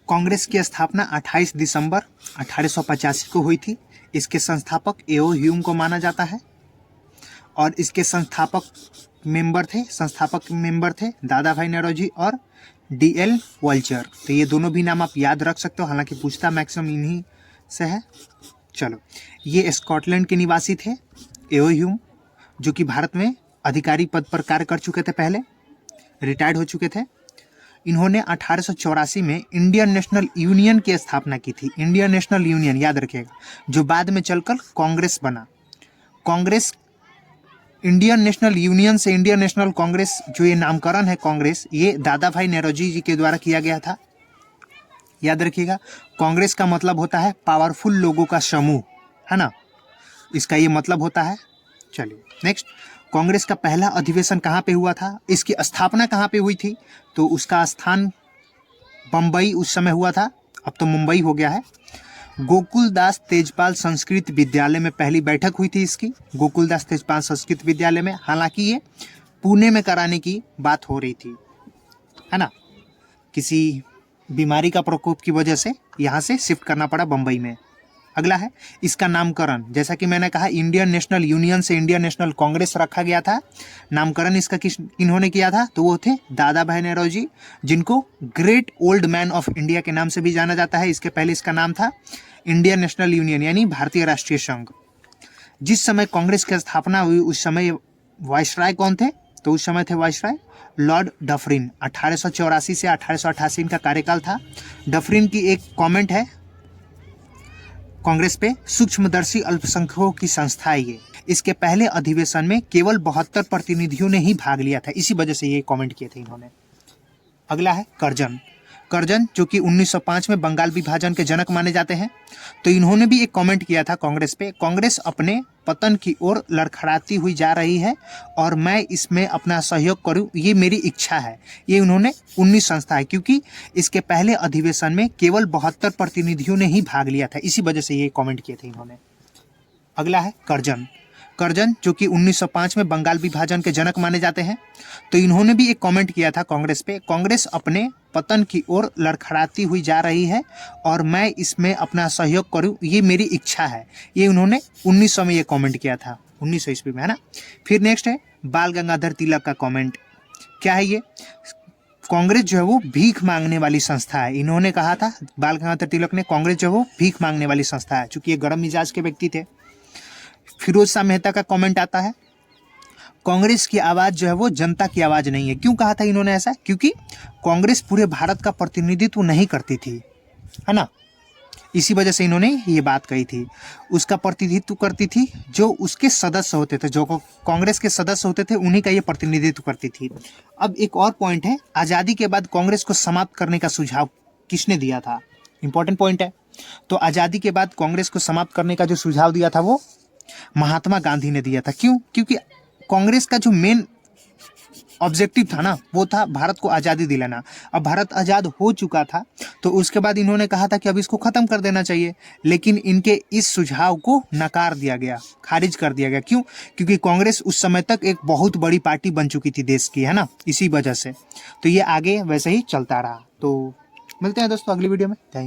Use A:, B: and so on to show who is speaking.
A: कांग्रेस की स्थापना 28 दिसंबर 1885 को हुई थी। इसके संस्थापक एओ ह्यूम को माना जाता है और इसके संस्थापक मेंबर थे दादा भाई नौरोजी और डीएल वॉल्चर। तो ये दोनों भी नाम आप याद रख सकते हो, हालांकि पूछता मैक्सिमम इन्हीं से है। चलो, ये स्कॉटलैंड के निवासी थे एओ ह्यूम, जो कि भारत में अधिकारी पद पर कार्य कर चुके थे, पहले रिटायर्ड हो चुके थे। इन्होंने 1884 में इंडियन नेशनल यूनियन की स्थापना की थी। इंडियन नेशनल यूनियन याद रखिएगा, जो बाद में चलकर कांग्रेस बना। कांग्रेस इंडियन नेशनल यूनियन से इंडियन नेशनल कांग्रेस, जो ये नामकरण है कांग्रेस, ये दादा भाई नौरोजी जी के द्वारा किया गया था। याद रखिएगा, कांग्रेस का मतलब होता है पावरफुल लोगों का समूह, है ना, इसका ये मतलब होता है। चलिए नेक्स्ट, कांग्रेस का पहला अधिवेशन कहाँ पे हुआ था, इसकी स्थापना कहाँ पे हुई थी, तो उसका स्थान बम्बई उस समय हुआ था, अब तो मुंबई हो गया है। गोकुलदास तेजपाल संस्कृत विद्यालय में पहली बैठक हुई थी इसकी, गोकुलदास तेजपाल संस्कृत विद्यालय में। हालांकि ये पुणे में कराने की बात हो रही थी, है ना, किसी बीमारी का प्रकोप की वजह से यहाँ से शिफ्ट करना पड़ा बम्बई में। अगला है इसका नामकरण, जैसा कि मैंने कहा इंडियन नेशनल यूनियन से इंडियन नेशनल कांग्रेस रखा गया था। नामकरण इसका किन्होंने किया था, तो वो थे दादा भाई नौरोजी, जिनको great old man of India के नाम से भी जाना जाता है। इसके पहले इसका नाम था इंडियन नेशनल यूनियन, यानी भारतीय राष्ट्रीय संघ। जिस समय कांग्रेस की स्थापना हुई उस समय वाइसराय कौन थे, तो उस समय थे वाइसराय लॉर्ड डफरिन। 1884 से 1888 इनका कार्यकाल था। डफरिन की एक कमेंट है कांग्रेस पे, सूक्ष्मदर्शी अल्पसंख्यकों की संस्था है ये। इसके पहले अधिवेशन में केवल 72 प्रतिनिधियों ने ही भाग लिया था, इसी वजह से ये कमेंट किए थे इन्होंने। अगला है करजन। करजन जो कि 1905 में बंगाल विभाजन के जनक माने जाते हैं, तो इन्होंने भी एक कमेंट किया था कांग्रेस पे, कांग्रेस अपने पतन की ओर लड़खड़ाती हुई जा रही है और मैं इसमें अपना सहयोग करूं, ये मेरी इच्छा है। ये उन्होंने 19 संस्था है, क्योंकि इसके पहले अधिवेशन में केवल 72 प्रतिनिधियों ने ही भाग लिया था, इसी वजह से ये कमेंट किए थे इन्होंने। अगला है करजन। करजन जो कि 1905 में बंगाल विभाजन के जनक माने जाते हैं, तो इन्होंने भी एक कमेंट किया था कांग्रेस पे, कांग्रेस अपने पतन की ओर लड़खड़ाती हुई जा रही है और मैं इसमें अपना सहयोग करूं, ये मेरी इच्छा है। ये उन्होंने 1900 में ये कमेंट किया था, 1900 ईस्वी में, है ना। फिर नेक्स्ट है बाल गंगाधर तिलक का कमेंट। क्या है ये, कांग्रेस जो है वो भीख मांगने वाली संस्था है। इन्होंने कहा था बाल गंगाधर तिलक ने, कांग्रेस जो है वो भीख मांगने वाली संस्था है, चूंकि ये गर्म मिजाज के व्यक्ति थे। फिरोज शाह मेहता का कमेंट आता है, कांग्रेस की आवाज जो है वो जनता की आवाज नहीं है। क्यों कहा था इन्होंने ऐसा, क्योंकि कांग्रेस पूरे भारत का प्रतिनिधित्व नहीं करती थी, है ना, इसी वजह से इन्होंने ये बात कही थी। उसका प्रतिनिधित्व करती थी जो उसके सदस्य होते थे, जो कांग्रेस के सदस्य होते थे, उन्हीं का ये प्रतिनिधित्व करती थी। अब एक और पॉइंट है, आज़ादी के बाद कांग्रेस को समाप्त करने का सुझाव किसने दिया था, इंपॉर्टेंट पॉइंट है। तो आज़ादी के बाद कांग्रेस को समाप्त करने का जो सुझाव दिया था वो महात्मा गांधी ने दिया था। क्यों, क्योंकि कांग्रेस का जो मेन ऑब्जेक्टिव था ना, वो था भारत को आज़ादी दिलाना। अब भारत आज़ाद हो चुका था, तो उसके बाद इन्होंने कहा था कि अब इसको ख़त्म कर देना चाहिए, लेकिन इनके इस सुझाव को नकार दिया गया, खारिज कर दिया गया। क्यों, क्योंकि कांग्रेस उस समय तक एक बहुत बड़ी पार्टी बन चुकी थी देश की, है ना, इसी वजह से। तो ये आगे वैसे ही चलता रहा। तो मिलते हैं दोस्तों अगली वीडियो में। Thank you.